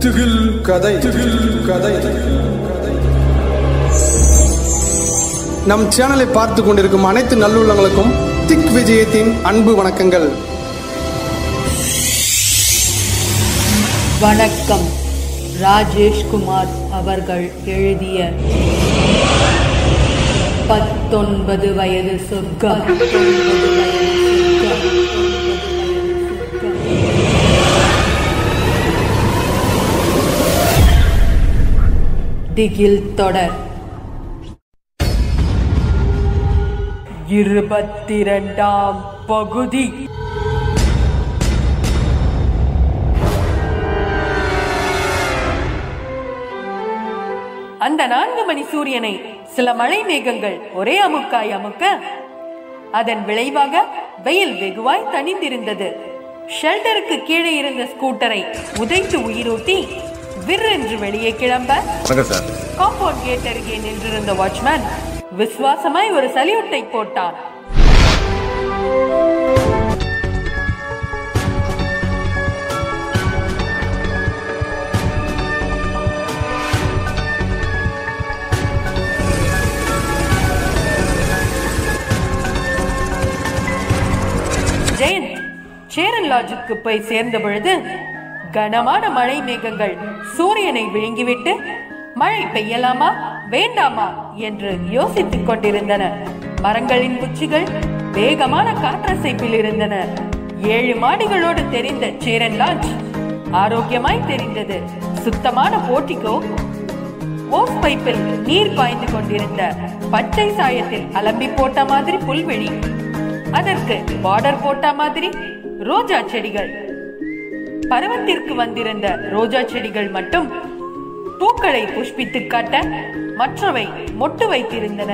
திகில் கதை. திகில் கதை. நம் சேனலை பார்த்து கொண்டிருக்கும் அனைத்து நல்லுள்ளங்களுக்கும் திக் விஜயத்தின் அன்பு வணக்கங்கள். வணக்கம். ராஜேஷ்குமார் அவர்கள் எழுதிய 19 வயது சொர்க்கம். திகில் தொடர் 22ஆம் பகுதி. அந்த 4 மணி சூரியனை சில மழை மேகங்கள் ஒரே அமுக்காய் அமுக்க அதன் விளைவாக வெயில் வெகுவாய் தணிந்திருந்தது. ஷெல்டருக்கு கீழே இருந்த ஸ்கூட்டரை உதைத்து உயிரூட்டி விற்றென்று வெளியே கிளம்ப காம்பவுண்ட் கேட் அருகே நின்றிருந்த வாட்ச்மேன் விசுவாசமாய் ஒரு சல்யூட்டை போட்டான். ஜெயந்த் சேரன் லாட்ஜுக்கு போய் சேர்ந்த பொழுது கனமான மழை மேகங்கள் சூரியனை விழுங்கிவிட்டு மழை பெய்யலாமா வேண்டாமா என்று யோசித்துக் கொண்டிருந்தன. மரங்களின் உச்சிகள் வேகமான காற்றசைப்பில் இருந்தன. 7 மாடிகளோடு தெரிந்த சேரன் லாட்ஜ் ஆரோக்கியமாய் தெரிந்தது. சுத்தமான போர்டிகோ, ஓஸ் பைப்பில் நீர் பாய்ந்து கொண்டிருந்த பச்சை சாயத்தில் அலம்பி போட்ட மாதிரி புல்வெளி, அதற்கு பார்டர் போட்ட மாதிரி ரோஜா செடிகள். பருவத்திற்கு வந்திருந்த ரோஜா செடிகள் மட்டும் பூக்களை புஷ்பித்து காட்ட மற்றவை மொட்டு வைத்திருந்தன.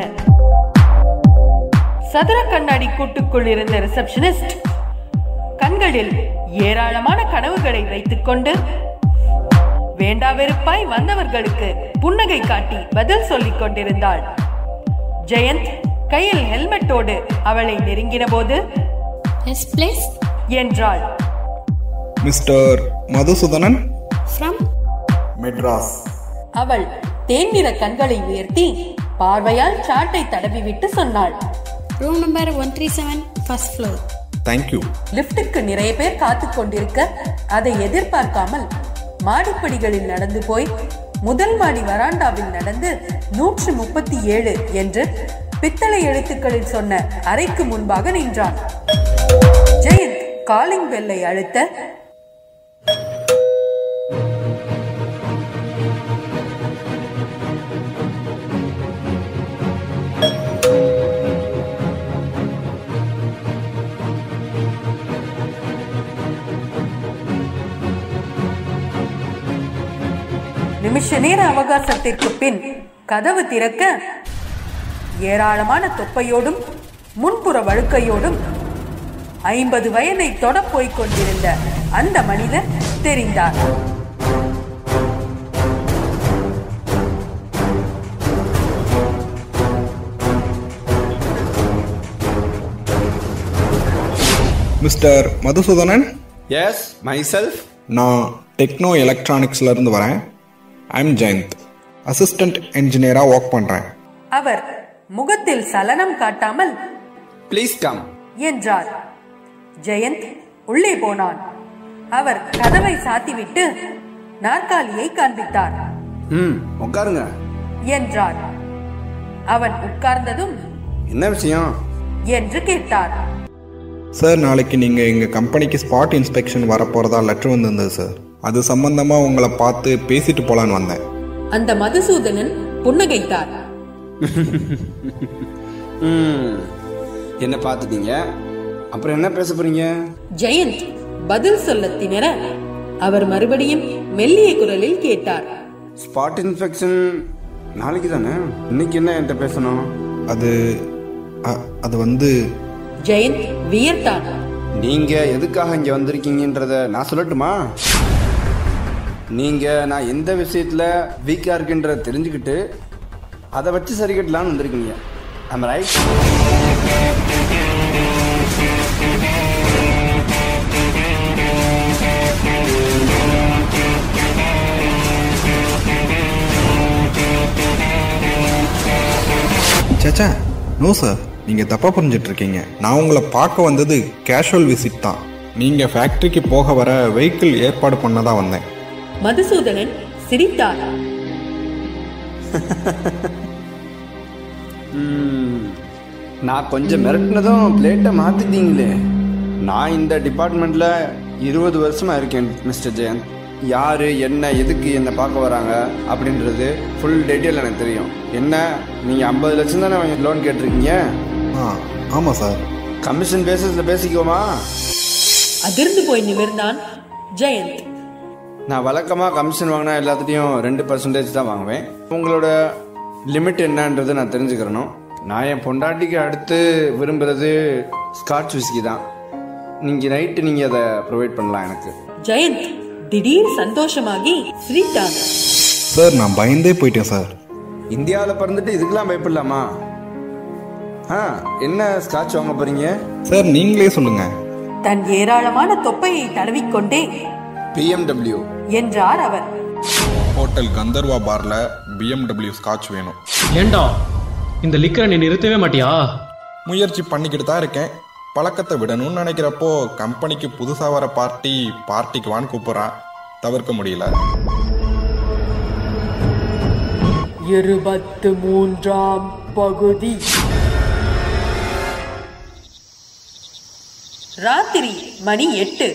சதுர கண்ணாடி கூட்டுக்குள் இருந்த ரிசப்ஷனிஸ்ட் கண்களில் ஏராளமான கனவுகளை வைத்துக் கொண்டு வேண்டா வெறுப்பாய் வந்தவர்களுக்கு புன்னகை காட்டி பதில் சொல்லிக் கொண்டிருந்தாள். ஜெயந்த் கையில் ஹெல்மெட்டோடு அவளை நெருங்கின போது என்றாள். Mister Madhusudanan from Madras. அவள் தேன்நிற கண்களை உயர்த்தி பார்வையால் சாட்டை தடவி விட்டு சொன்னாள். Room number 137 first floor. Thank you. லிப்டுக்கு நிறைய பேர் காத்து கொண்டிருக்க அதை எதிர்பார்க்காமல் மாடிப்படிகளில் நடந்து போய் முதல் மாடி வராண்டாவில் நடந்து 137 என்று பித்தளை எழுத்துக்களில் சொன்ன அறைக்கு முன்பாக நின்றான். ஜெயந்த் காலிங் பெல்லை அழுத்த நிமிஷ நேர அவகாசத்திற்கு பின் கதவு திறக்க ஏராளமான தொப்பையோடும் முன்புற வழுக்கையோடும் 50 வயதை தொட போய்க் கொண்டிருந்த அந்த மனிதர் தெரிந்தார். மிஸ்டர் மதுசூதனன். Yes, myself. நான் டெக்னோ எலக்ட்ரானிக்ஸ்ல இருந்து வரேன். ஐம் ஜெயந்த். அசிஸ்டன்ட் என்ஜினியரா ஒர்க் பண்றேன். அவர் முகத்தில் சலனம் காட்டாமல் ப்ளீஸ் கம் என்றார். ஜெயந்த் உள்ளே போனான். அவர் கதவை சாத்திவிட்டு நாற்காலியை காண்பித்தார். உட்காருங்க என்றார். அவன் உட்கார்ந்ததும் என்ன விஷயம் என்று கேட்டார். சார், நாளைக்கு நீங்க எங்க கம்பெனிக்கு ஸ்பாட் இன்ஸ்பெக்ஷன் வர போறதா லெட்டர் வந்திருந்தது சார். அது சம்பந்தமா உங்களை பார்த்து பேசிட்டு போலான்னு வந்தேன். அந்த மதுசூதனன் புன்னகைத்தார். என்ன பார்த்துட்டீங்க, அப்புறம் என்ன பேச போறீங்க? ஜெயந்த் பதில் சொல்ல திணற அவர் மறுபடியும் மெல்லிய குரலில் கேட்டார். ஸ்பாட் இன்ஸ்பெக்ஷன் நாளைக்கு தானே, இன்னைக்கு என்ன என்கிட்ட பேசணும்? அது வந்து ஜெயந்த் வியர்த்தான். நீங்க எதுக்காக இங்க வந்திருக்கீங்கன்றத நான் சொல்லட்டுமா? நீங்க நான் எந்த விஷயத்துல வீக்கா இருக்குன்றத தெரிஞ்சுக்கிட்டு அதை வச்சு சரி கட்டலான்னு வந்திருக்கீங்க. Am I right? சச்சா நோ சார், நீங்கள் தப்பாக புரிஞ்சிட்டு இருக்கீங்க. நான் உங்களை பார்க்க வந்தது கேஷுவல் விசிட் தான். நீங்கள் ஃபேக்ட்ரிக்கு போக வர வெஹிக்கிள் ஏற்பாடு பண்ண தான் வந்தேன். மதுசூதனன் சிரித்தார். நான் கொஞ்சம் மிரட்டினதும் பிளேட்டை மாற்றிட்டீங்களே. நான் இந்த டிபார்ட்மெண்ட்டில் 20 வருஷமா இருக்கேன் மிஸ்டர் ஜெயந்த். யார் என்ன எதுக்கு என்னை பார்க்க வராங்க அப்படின்றது ஃபுல் டீட்டெயில் எனக்கு தெரியும். என்ன நீங்கள் 50 லட்சம் தானே லோன் கேட்டிருக்கீங்க? ஆமாம் சார். கமிஷன் பேசிஸில் பேசிக்குவோமா? அதிர்ந்து போய் நிமிர்ந்தான் ஜெயந்த். நான் வழக்கமாக கமிஷன் வாங்கினா எல்லாத்துலேயும் 2% தான் வாங்குவேன். உங்களோட லிமிட் என்னன்றது நான் தெரிஞ்சுக்கிறணும். நான் என் பொண்டாட்டிக்கு அடுத்து விரும்புகிறது ஸ்காட்ச் விஸ்கி தான். நீங்கள் நைட்டு நீங்கள் அதை ப்ரொவைட் பண்ணலாம் எனக்கு. ஜெயந்த் திடீர் சந்தோஷமாகி சிரித்தார். சார் நான் பயந்தே போயிட்டேன் சார். இந்தியாவில் பிறந்துட்டு இதுக்கெல்லாம் பயப்படலாமா? என்ன ஸ்காட்ச் வாங்க போறீங்க? சார் நீங்களே சொல்லுங்க. தன் ஏராளமான தொப்பையை தடவிக்கொண்டே BMW என்றார் அவர். ஹோட்டல் கந்தர்வா பார்ல BMW ஸ்காட்ச் வேணும். ஏண்டா இந்த லிக்கரை நீ நிறுத்தவே மாட்டியா? முயற்சி பண்ணிக்கிட்டு தான் இருக்கேன். பழக்கத்தை விடணும்னு நினைக்கிறப்போ கம்பெனிக்கு புதுசாக வர பார்ட்டிக்கு வான்னு கூப்பிட்றான். தவிர்க்க முடியல. 23ஆம் பகுதி. ராத்திரி மணி 8.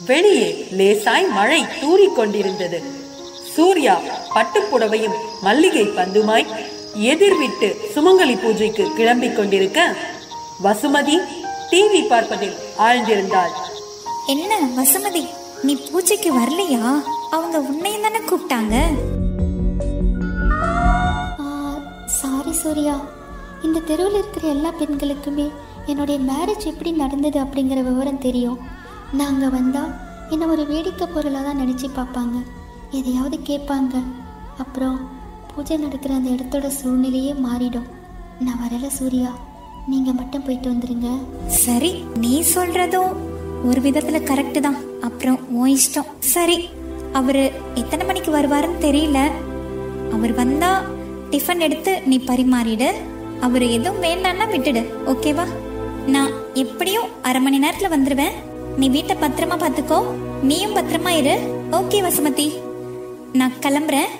வெளியே லேசாய் மழை தூறிக்கொண்டிருந்தது. சூர்யா பட்டுப்புடவையும் மல்லிகை பந்துமாய் எதிர்விட்டு சுமங்கலி பூஜைக்கு கிளம்பிக் கொண்டிருக்க வசுமதி டிவி பார்ப்பதில் ஆழ்ந்திருந்தாள். என்ன வசுமதி, நீ பூஜைக்கு வரலையா? அவங்க உன்னையும் தானே கூப்பிட்டாங்க. சாரி சூர்யா, இந்த தெருவில் இருக்கிற எல்லா பெண்களுக்குமே என்னுடைய மேரேஜ் எப்படி நடந்தது அப்படிங்கிற விவரம் தெரியும். நாங்கள் வந்தால் என்னை ஒரு வேடிக்கை பொருளாக தான் நினச்சி பார்ப்பாங்க, எதையாவது கேட்பாங்க. அப்புறம் பூஜை நடக்கிற அந்த இடத்தோட சூழ்நிலையே மாறிடும். நான் வரல சூர்யா, நீங்கள் மட்டும் போயிட்டு வந்துடுங்க. சரி, நீ சொல்கிறதும் ஒரு விதத்தில் கரெக்டு தான். அப்புறம் உன் இஷ்டம். சரி, அவர் எத்தனை மணிக்கு வருவாருன்னு தெரியல. அவர் வந்தால் டிஃபன் எடுத்து நீ பரிமாறிடு. அவர் எதுவும் வேண்டான்னா விட்டுடு, ஓகேவா? நான் எப்படியும் 1/2 மணி நேரத்தில் வந்துடுவேன். நீ வீட்டை பத்திரமா பார்த்துக்கோ. நீயும் பத்திரமா இரு. ஓகே வசுமதி, நான் கிளம்புறேன்.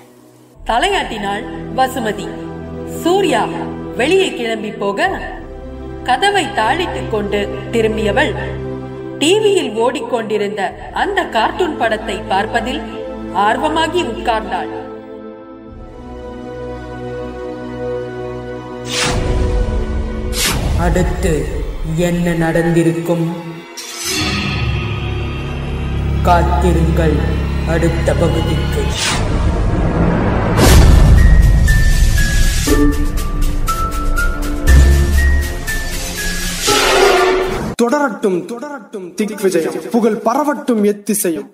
தலையாட்டினாள் வசுமதி. சூர்யா வெளியே கிளம்பி போக கதவை தாளிட்டுக் கொண்டு திரும்பியவள் டிவியில் ஓடிக்கொண்டிருந்த அந்த கார்ட்டூன் படத்தை பார்ப்பதில் ஆர்வமாகி உட்கார்ந்தாள். அடுத்து என்ன நடந்திருக்கும்? காத்திருங்கள் அடுத்த பகுதிக்கு. தொடரட்டும் திக் விஜயம். புகழ் பரவட்டும் எத்திசையும்.